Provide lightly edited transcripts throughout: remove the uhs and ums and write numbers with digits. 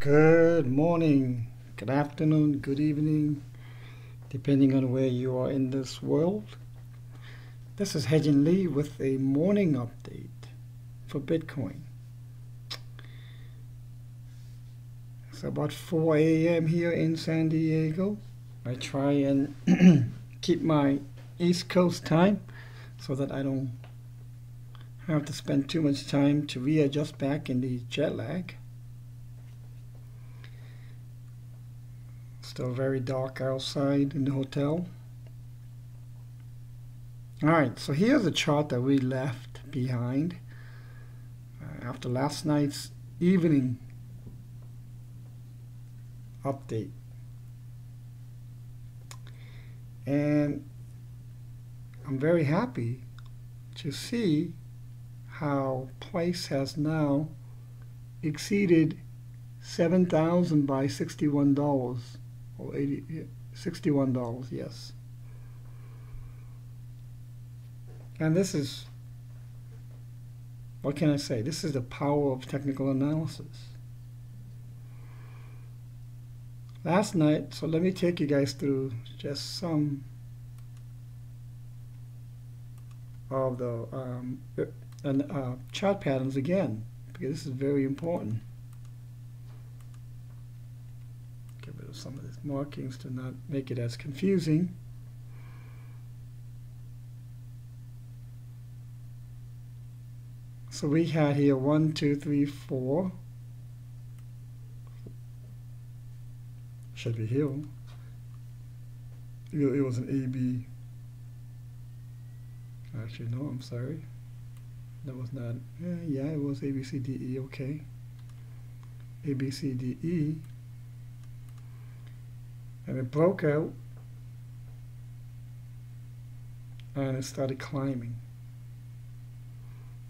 Good morning, good afternoon, good evening, depending on where you are in this world. This is Hedgen Lee with a morning update for Bitcoin. It's about 4 a.m. here in San Diego. I try and keep my East Coast time so that I don't have to spend too much time to readjust back in the jet lag. Still very dark outside in the hotel. Alright, so here's a chart that we left behind after last night's evening update. And I'm very happy to see how price has now exceeded 7,000 by $61 or $61, yes. And this is, what can I say? This is the power of technical analysis. Last night, so let me take you guys through just some of the chart patterns again, because this is very important. Get rid of some of these markings to not make it as confusing. So we had here 1, 2, 3, 4. Should be here. It was an AB. Actually, no, I'm sorry. That was not. Yeah, it was A, B, C, D, E. Okay. A, B, C, D, E. And it broke out. And it started climbing.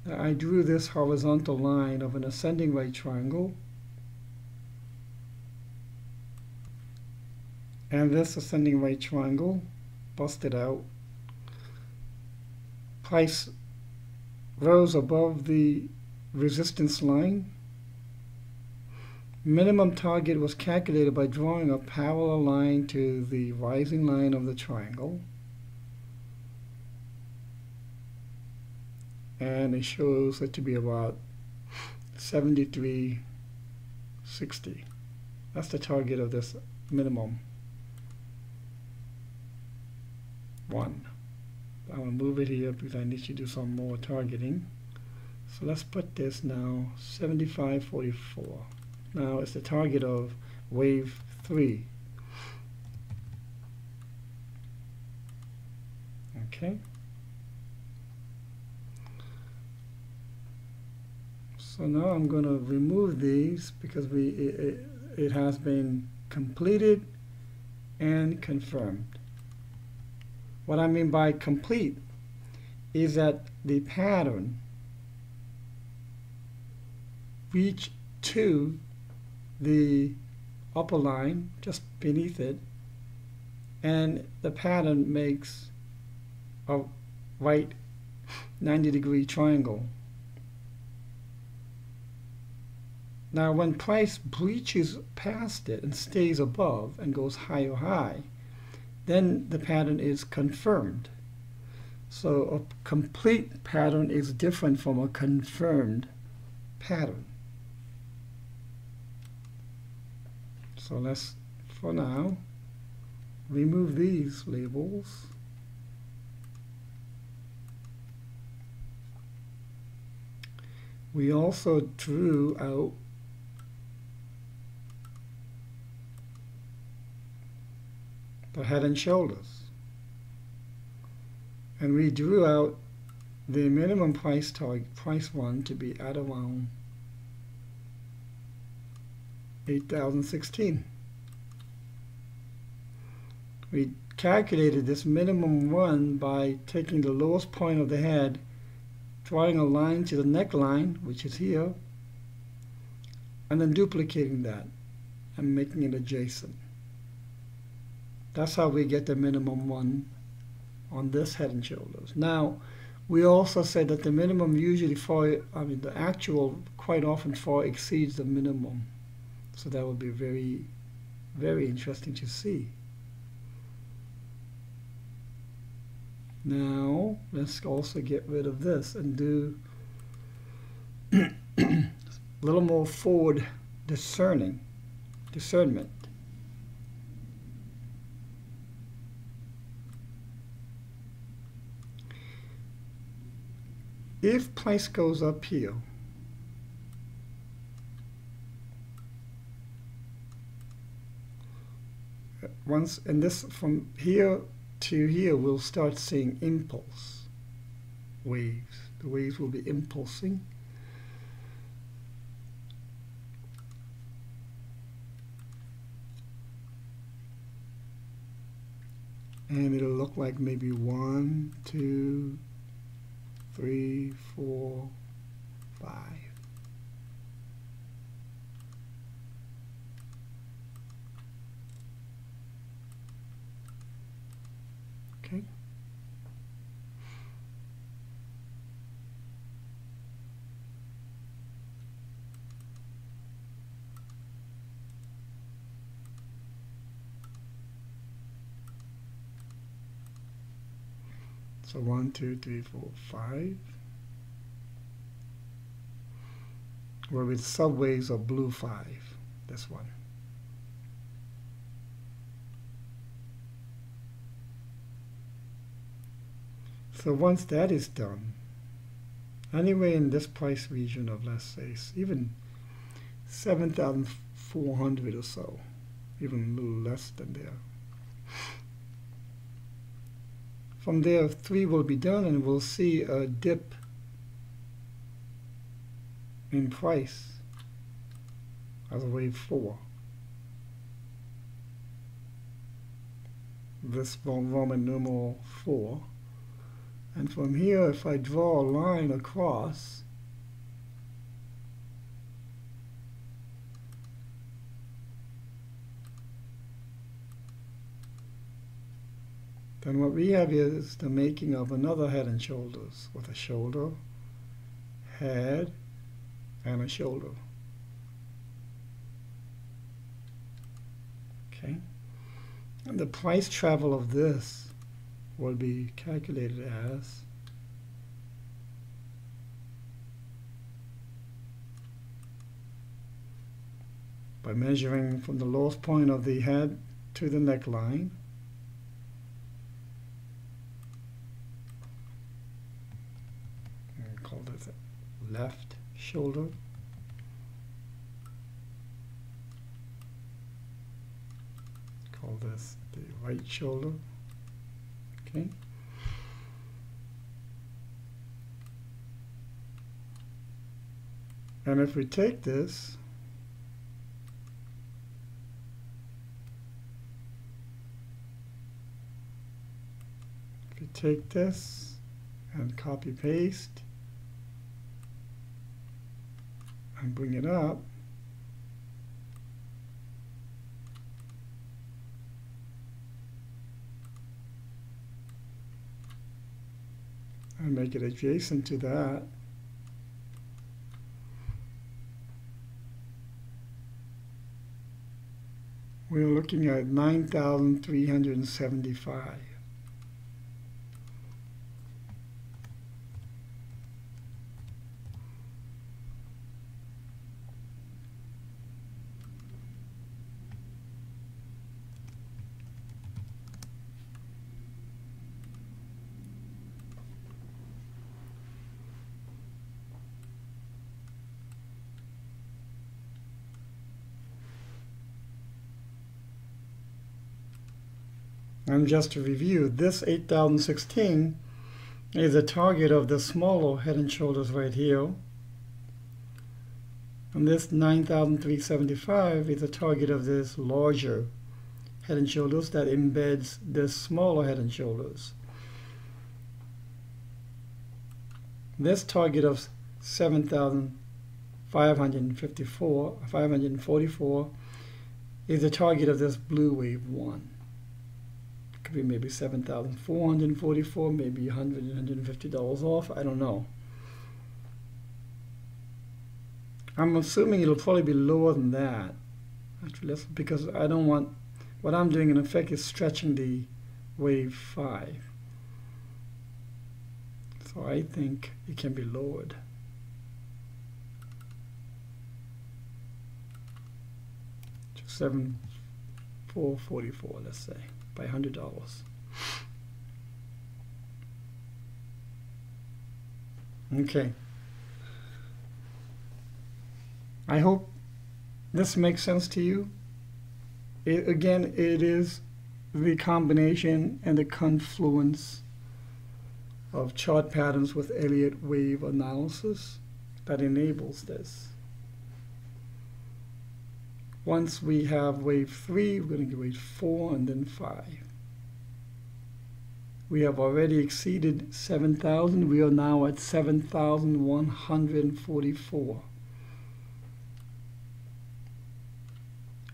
Now, I drew this horizontal line of an ascending right triangle. And this ascending right triangle busted out. Price rose above the resistance line. Minimum target was calculated by drawing a parallel line to the rising line of the triangle. And it shows it to be about 73.60. That's the target of this minimum one. I will move it here because I need to do some more targeting. So let's put this now 75.44. Now it's the target of wave 3. Okay. So now I'm going to remove these because it has been completed and confirmed. What I mean by complete is that the pattern reached to the upper line just beneath it, and the pattern makes a right 90-degree triangle. Now when price breaches past it and stays above and goes higher high, then the pattern is confirmed. So a complete pattern is different from a confirmed pattern. So let's, for now, remove these labels. We also drew out the head and shoulders. And we drew out the minimum price target, price 1, to be at around 8,016. We calculated this minimum 1 by taking the lowest point of the head, drawing a line to the neckline, which is here, and then duplicating that and making it adjacent. That's how we get the minimum 1 on this head and shoulders. Now, we also said that the minimum usually the actual quite often far exceeds the minimum. So that would be very, very interesting to see. Now let's also get rid of this and do a little more forward discernment. If price goes up here, once, and this from here to here, we'll start seeing impulse waves. The waves will be impulsing. And it'll look like maybe 1, 2, 3, 4, 5. Okay. So 1, 2, 3, 4, 5. Where with subwaves are blue 5. This one. So once that is done, anyway in this price region of, let's say, even 7,400 or so, even a little less than there. From there, 3 will be done, and we'll see a dip in price as a wave 4. This Roman numeral 4. And from here, if I draw a line across, then what we have is the making of another head and shoulders with a shoulder, head, and a shoulder. Okay? And the price travel of this will be calculated as by measuring from the lowest point of the head to the neckline, and call this left shoulder, call this the right shoulder. Okay. And if we take this and copy paste and bring it up, and make it adjacent to that, we're looking at 9,375. And just to review, this 8,016 is the target of the smaller head and shoulders right here. And this 9,375 is the target of this larger head and shoulders that embeds this smaller head and shoulders. This target of 544 is the target of this blue wave 1. Could be maybe 7,444, maybe $100, $150 off. I don't know. I'm assuming it'll probably be lower than that Actually, because I don't want, what I'm doing in effect is stretching the wave 5. So I think it can be lowered. To 7,444, let's say, by $100. Okay. I hope this makes sense to you. Again, it is the combination and the confluence of chart patterns with Elliott wave analysis that enables this. Once we have wave 3, we're going to get wave 4 and then 5. We have already exceeded 7,000. We are now at 7,144.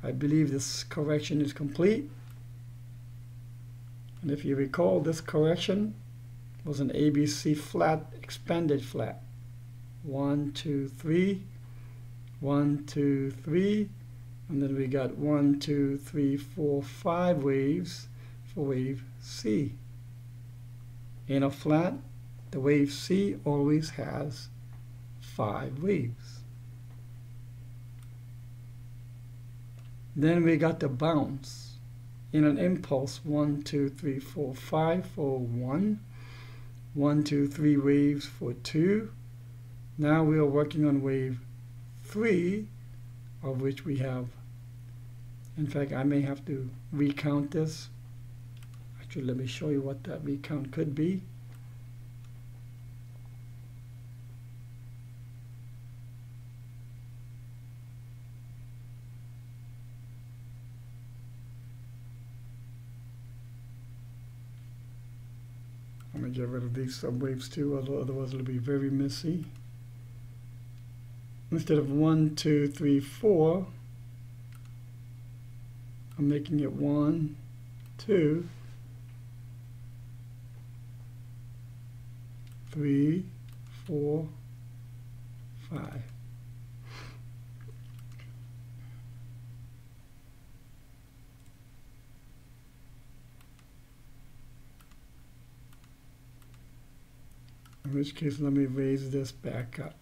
I believe this correction is complete. And if you recall, this correction was an ABC flat, expanded flat. 1, 2, 3, 1, 2, 3, and then we got 1, 2, 3, 4, 5 waves for wave C. In a flat, the wave C always has 5 waves. Then we got the bounce in an impulse 1, 2, 3, 4, 5 for 1, 1, 2, 3 waves for 2. Now we are working on wave 3, of which we have, in fact, I may have to recount this. Actually, let me show you what that recount could be. Let me get rid of these subwaves too, otherwise it'll be very messy. Instead of 1, 2, 3, 4, I'm making it 1, 2, 3, 4, 5. In which case, let me raise this back up.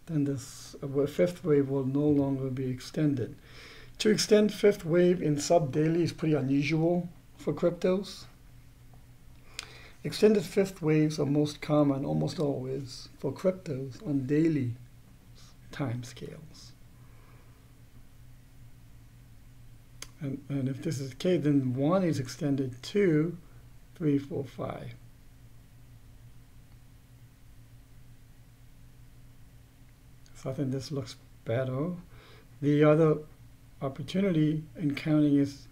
Then this fifth wave will no longer be extended. To extend fifth wave in sub-daily is pretty unusual for cryptos. Extended fifth waves are most common, almost always, for cryptos on daily time scales. And if this is the case, then 1 is extended 2, 3, 4, 5. So I think this looks better. The other opportunity in counting is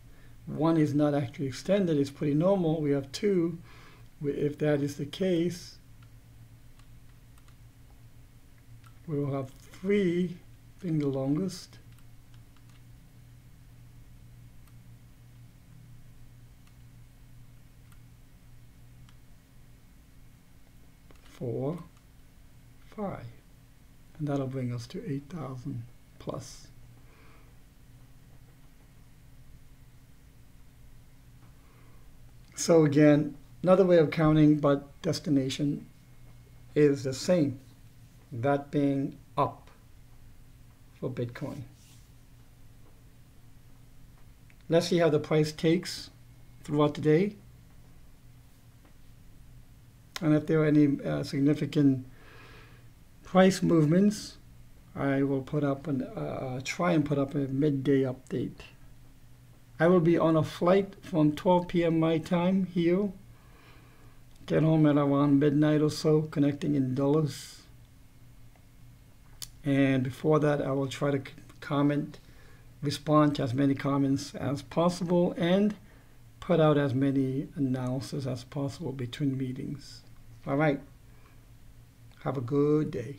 1 is not actually extended. It's pretty normal. We have 2. If that is the case, we will have 3 being the longest. 4, 5. And that'll bring us to 8,000 plus. So again, another way of counting, but destination is the same. That being up for Bitcoin. Let's see how the price takes throughout the day. And if there are any significant price movements, I will put up try and put up a midday update. I will be on a flight from 12 p.m. my time here. Get home at around midnight or so, connecting in Dulles. And before that, I will try to respond to as many comments as possible, and put out as many analysis as possible between meetings. All right. Have a good day.